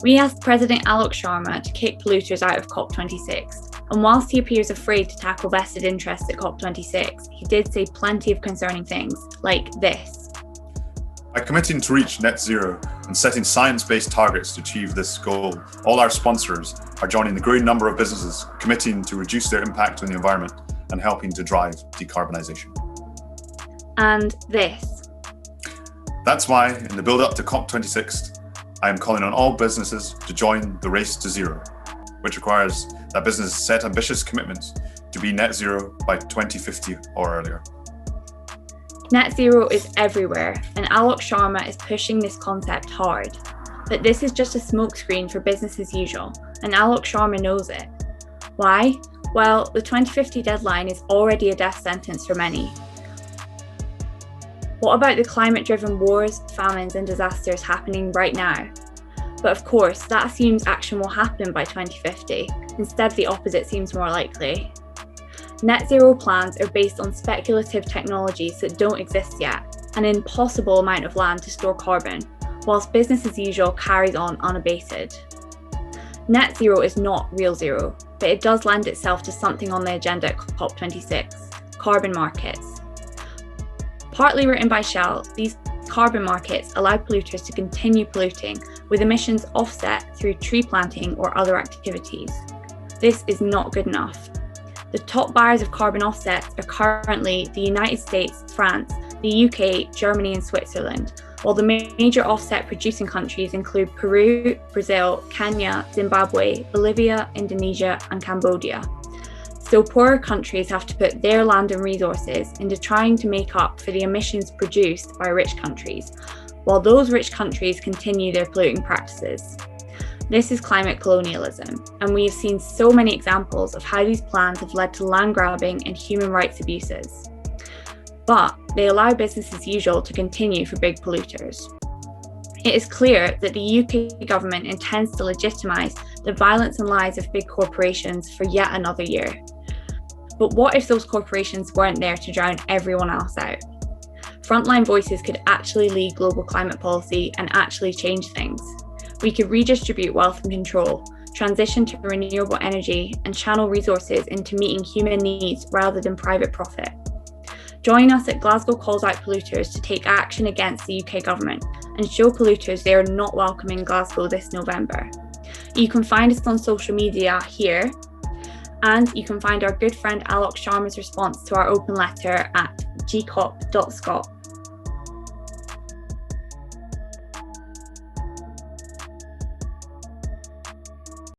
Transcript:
We asked President Alok Sharma to kick polluters out of COP26, and whilst he appears afraid to tackle vested interests at COP26, he did say plenty of concerning things, like this. By committing to reach net zero and setting science-based targets to achieve this goal, all our sponsors are joining the growing number of businesses committing to reduce their impact on the environment and helping to drive decarbonisation. And this. That's why, in the build-up to COP26, I am calling on all businesses to join the race to zero, which requires that businesses set ambitious commitments to be net zero by 2050 or earlier. Net zero is everywhere, and Alok Sharma is pushing this concept hard. But this is just a smokescreen for business as usual, and Alok Sharma knows it. Why? Well, the 2050 deadline is already a death sentence for many. What about the climate-driven wars, famines and disasters happening right now? But of course, that assumes action will happen by 2050. Instead, the opposite seems more likely. Net zero plans are based on speculative technologies that don't exist yet, an impossible amount of land to store carbon, whilst business as usual carries on unabated. Net zero is not real zero, but it does lend itself to something on the agenda at COP26, carbon markets. Partly written by Shell, these carbon markets allow polluters to continue polluting with emissions offset through tree planting or other activities. This is not good enough. The top buyers of carbon offsets are currently the United States, France, the UK, Germany and Switzerland, while the major offset producing countries include Peru, Brazil, Kenya, Zimbabwe, Bolivia, Indonesia and Cambodia. So poorer countries have to put their land and resources into trying to make up for the emissions produced by rich countries, while those rich countries continue their polluting practices. This is climate colonialism, and we have seen so many examples of how these plans have led to land grabbing and human rights abuses. But they allow business as usual to continue for big polluters. It is clear that the UK government intends to legitimise the violence and lies of big corporations for yet another year. But what if those corporations weren't there to drown everyone else out? Frontline voices could actually lead global climate policy and actually change things. We could redistribute wealth and control, transition to renewable energy, and channel resources into meeting human needs rather than private profit. Join us at Glasgow Calls Out Polluters to take action against the UK government and show polluters they are not welcome in Glasgow this November. You can find us on social media here, and you can find our good friend Alok Sharma's response to our open letter at gcop.scot.